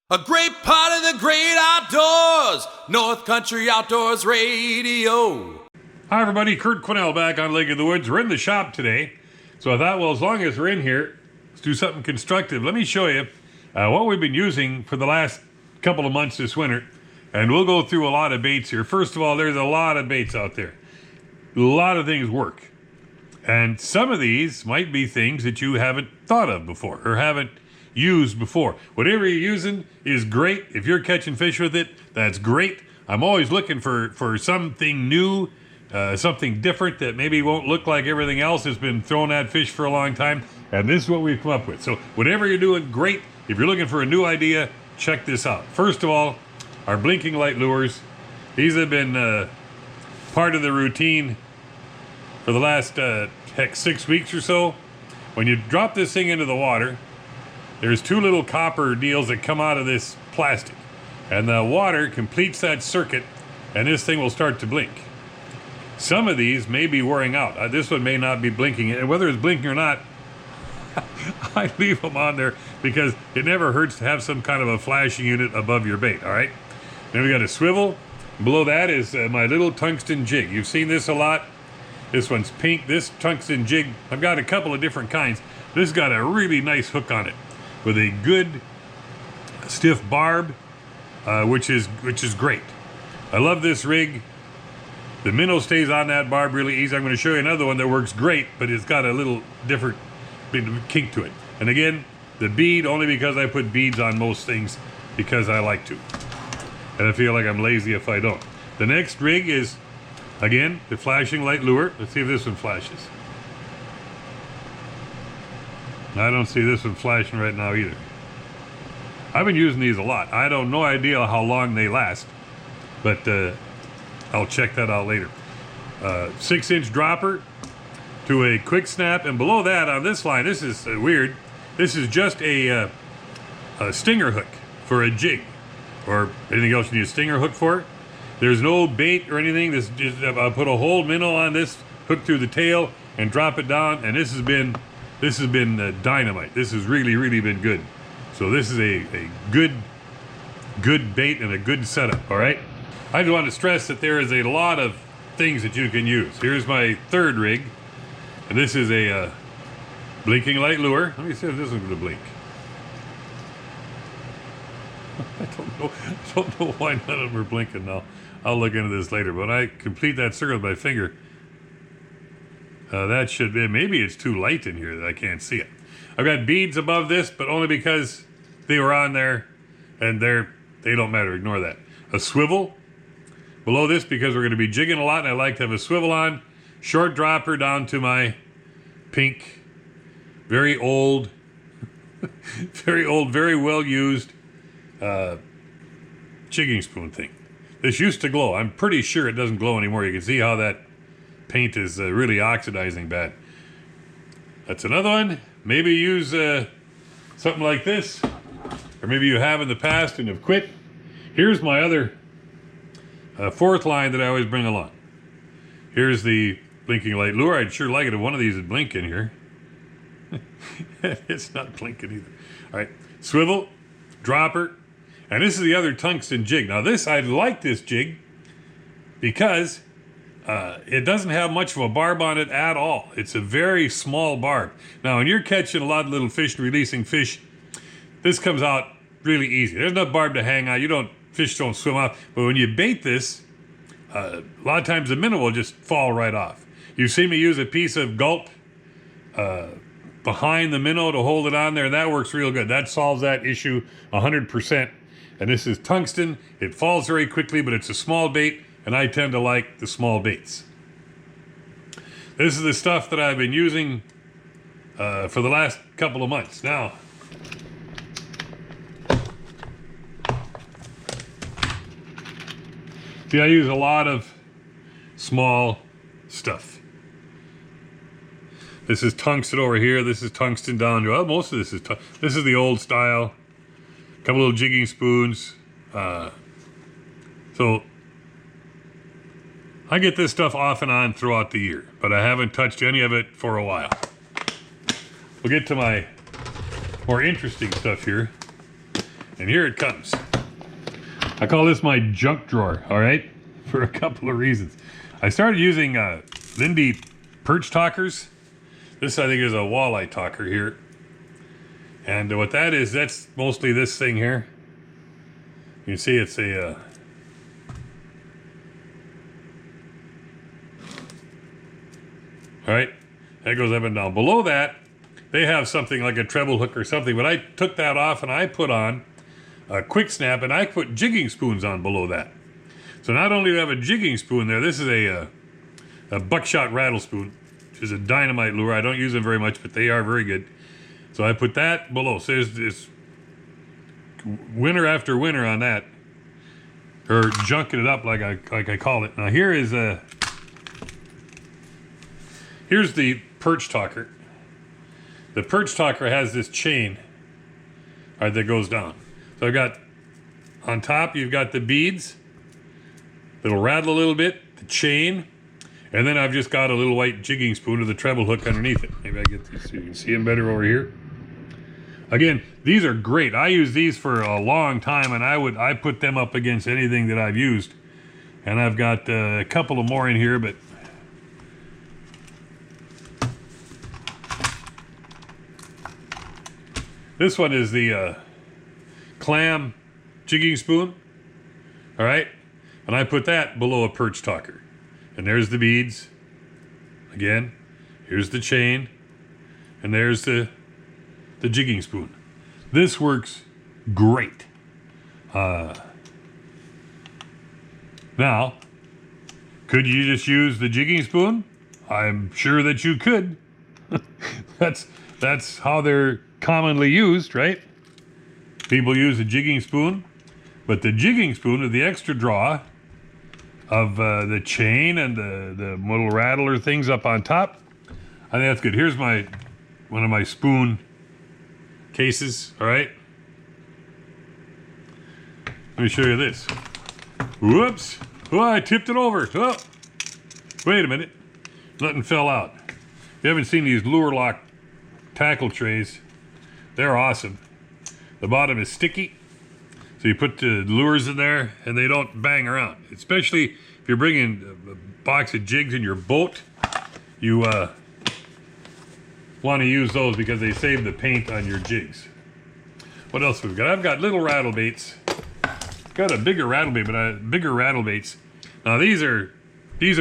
A great part of the great outdoors, North Country Outdoors Radio. Hi everybody, Kurt Quinnell back on Lake of the Woods. We're in the shop today, so I thought, well, as long as we're in here, let's do something constructive. Let me show you what we've been using for the last couple of months this winter, and we'll go through a lot of baits here. First of all, there's a lot of baits out there. A lot of things work, and some of these might be things that you haven't thought of before or haven't used before. Whatever you're using is great. If you're catching fish with it, that's great. I'm always looking for something new, something different that maybe won't look like everything else that's been thrown at fish for a long time, and this is what we've come up with. So whatever you're doing, great. If you're looking for a new idea, check this out. First of all, our blinking light lures. These have been part of the routine for the last 6 weeks or so. When you drop this thing into the water, there's two little copper deals that come out of this plastic, and the water completes that circuit, and this thing will start to blink. Some of these may be wearing out. This one may not be blinking, and whether it's blinking or not, I leave them on there because it never hurts to have some kind of a flashing unit above your bait. All right. Then we got a swivel. Below that is my little tungsten jig. You've seen this a lot. This one's pink. This tungsten jig, I've got a couple of different kinds. This got a really nice hook on it, with a good stiff barb, which is great. I love this rig. The minnow stays on that barb really easy. I'm going to show you another one that works great, but it's got a little different kink to it. And again, the bead, only because I put beads on most things, because I like to. And I feel like I'm lazy if I don't. The next rig is, again, the flashing light lure. Let's see if this one flashes. I don't see this one flashing right now either. I've been using these a lot. I don't no idea how long they last, but I'll check that out later. 6-inch dropper to a quick snap, and below that on this line, this is weird. This is just a stinger hook for a jig, or anything else you need a stinger hook for. There's no bait or anything. This just I'll put a whole minnow on this, hook through the tail, and drop it down, and this has been dynamite. This has really been good. So this is a good bait and a good setup, all right? I just want to stress that there is a lot of things that you can use. Here's my third rig, and this is a blinking light lure. Let me see if this one's gonna blink. I don't know why none of them are blinking now. I'll look into this later, but I complete that circle with my finger. That should be, maybe it's too light in here that I can't see it. I've got beads above this, but only because they were on there, and they don't matter, ignore that. A swivel below this because we're gonna be jigging a lot, and I like to have a swivel on. Short dropper down to my pink, very old, very well used jigging spoon thing. This used to glow. I'm pretty sure it doesn't glow anymore. You can see how that paint is really oxidizing bad. That's another one. Maybe use something like this, or maybe you have in the past and have quit. Here's my other fourth line that I always bring along. Here's the blinking light lure. I'd sure like it if one of these would blink in here. It's not blinking either. All right, swivel, dropper, and this is the other tungsten jig. Now this, I like this jig because it doesn't have much of a barb on it at all. It's a very small barb. Now, when you're catching a lot of little fish and releasing fish, this comes out really easy. There's no barb to hang on. Fish don't swim off. But when you bait this, a lot of times the minnow will just fall right off. You've seen me use a piece of gulp behind the minnow to hold it on there, and that works real good. That solves that issue 100%. And this is tungsten. It falls very quickly, but it's a small bait, and I tend to like the small baits. This is the stuff that I've been using for the last couple of months. Now, see, I use a lot of small stuff. This is tungsten over here. This is tungsten down here. Well, most of this is this is the old style. A couple little jigging spoons. So I get this stuff off and on throughout the year, but I haven't touched any of it for a while. We'll get to my more interesting stuff here. And here it comes. I call this my junk drawer, all right? For a couple of reasons. I started using Lindy perch talkers. This, I think, is a walleye talker here. And what that is, that's mostly this thing here. You can see it's a... all right, that goes up and down. Below that, they have something like a treble hook or something, but I took that off and I put on a quick snap, and I put jigging spoons on below that. So not only do I have a jigging spoon there, this is a buckshot rattle spoon, which is a dynamite lure. I don't use them very much, but they are very good. So I put that below. So there's this winter after winter on that, or junking it up like I call it. Now here's the perch talker. The perch talker has this chain that goes down. So I've got, on top, you've got the beads that'll rattle a little bit, the chain, and then I've just got a little white jigging spoon with a treble hook underneath it. Maybe I get these so you can see them better over here. Again, these are great. I use these for a long time, and I put them up against anything that I've used. And I've got a couple of more in here, but this one is the clam jigging spoon, all right? And I put that below a perch talker. And there's the beads. Again, here's the chain. And there's the jigging spoon. This works great. Now, could you just use the jigging spoon? I'm sure that you could. That's how they're commonly used, right? People use a jigging spoon, but the jigging spoon with the extra draw of the chain and the little rattler things up on top, I think that's good. Here's one of my spoon cases, all right? Let me show you this. Whoops. Oh, I tipped it over. Oh, wait a minute. Nothing fell out. If you haven't seen these lure lock tackle trays, they're awesome. The bottom is sticky, so you put the lures in there and they don't bang around. Especially if you're bringing a box of jigs in your boat, you want to use those because they save the paint on your jigs. What else have we got? I've got little rattle baits. Got a bigger rattle bait, but bigger rattle baits. Now these are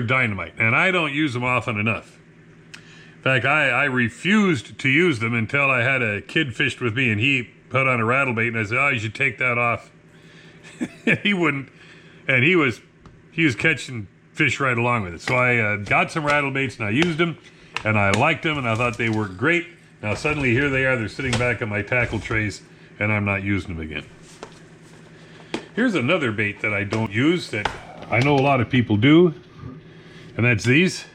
dynamite, and I don't use them often enough. In fact, I refused to use them until I had a kid fished with me, and he put on a rattle bait, and I said, "Oh, you should take that off." He wouldn't, and he was catching fish right along with it. So I got some rattle baits, and I used them, and I liked them, and I thought they worked great. Now suddenly here they are, they're sitting back on my tackle trays, and I'm not using them again. Here's another bait that I don't use that I know a lot of people do, and that's these.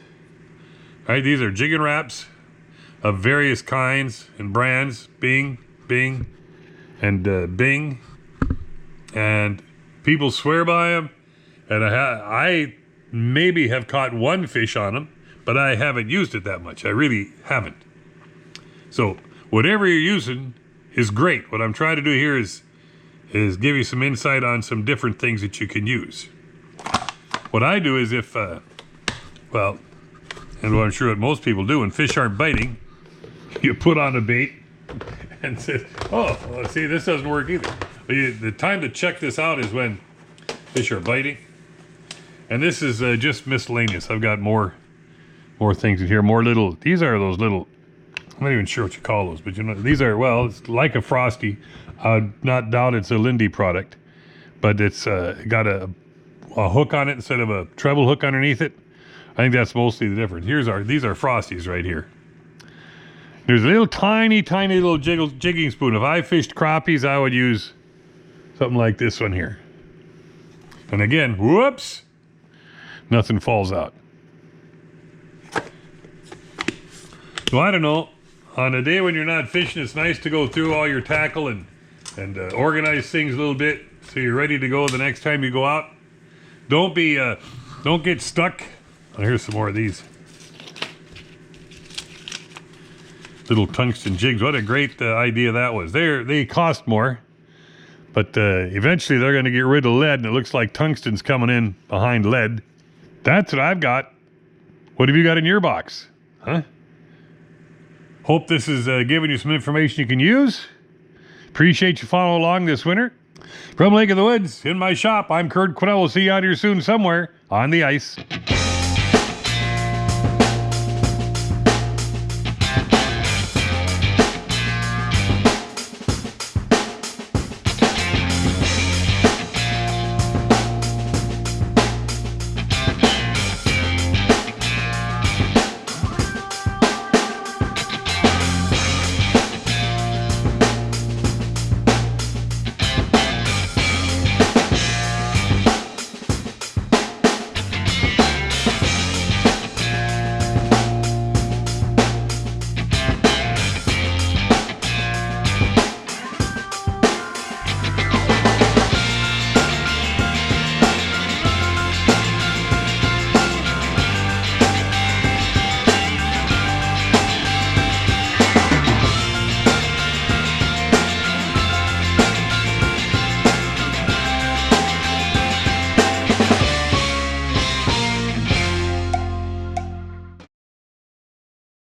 All right, these are jigging wraps of various kinds and brands, Bing, and Bing, and people swear by them, and I maybe have caught one fish on them, but I haven't used it that much. I really haven't. So whatever you're using is great. What I'm trying to do here is give you some insight on some different things that you can use. What I do is if, well, and what I'm sure what most people do when fish aren't biting, you put on a bait and say, "Oh, well, see, this doesn't work either." But the time to check this out is when fish are biting. And this is just miscellaneous. I've got more things in here. More little. These are those little. I'm not even sure what you call those, but you know, these are, well, it's like a Frosty. I'd not doubt it's a Lindy product, but it's got a hook on it instead of a treble hook underneath it. I think that's mostly the difference. These are Frosties right here. There's a little tiny little jigging spoon. If I fished crappies, I would use something like this one here. And again, whoops, nothing falls out. So I don't know. On a day when you're not fishing, it's nice to go through all your tackle and organize things a little bit so you're ready to go the next time you go out. Don't get stuck. Oh, here's some more of these little tungsten jigs. What a great idea that was. They cost more, But eventually they're going to get rid of lead, and it looks like tungsten's coming in behind lead. That's what I've got. What have you got in your box? Huh? Hope this is giving you some information you can use. Appreciate you following along this winter. From Lake of the Woods, in my shop, I'm Kurt Quinnell. We'll see you out here soon somewhere on the ice.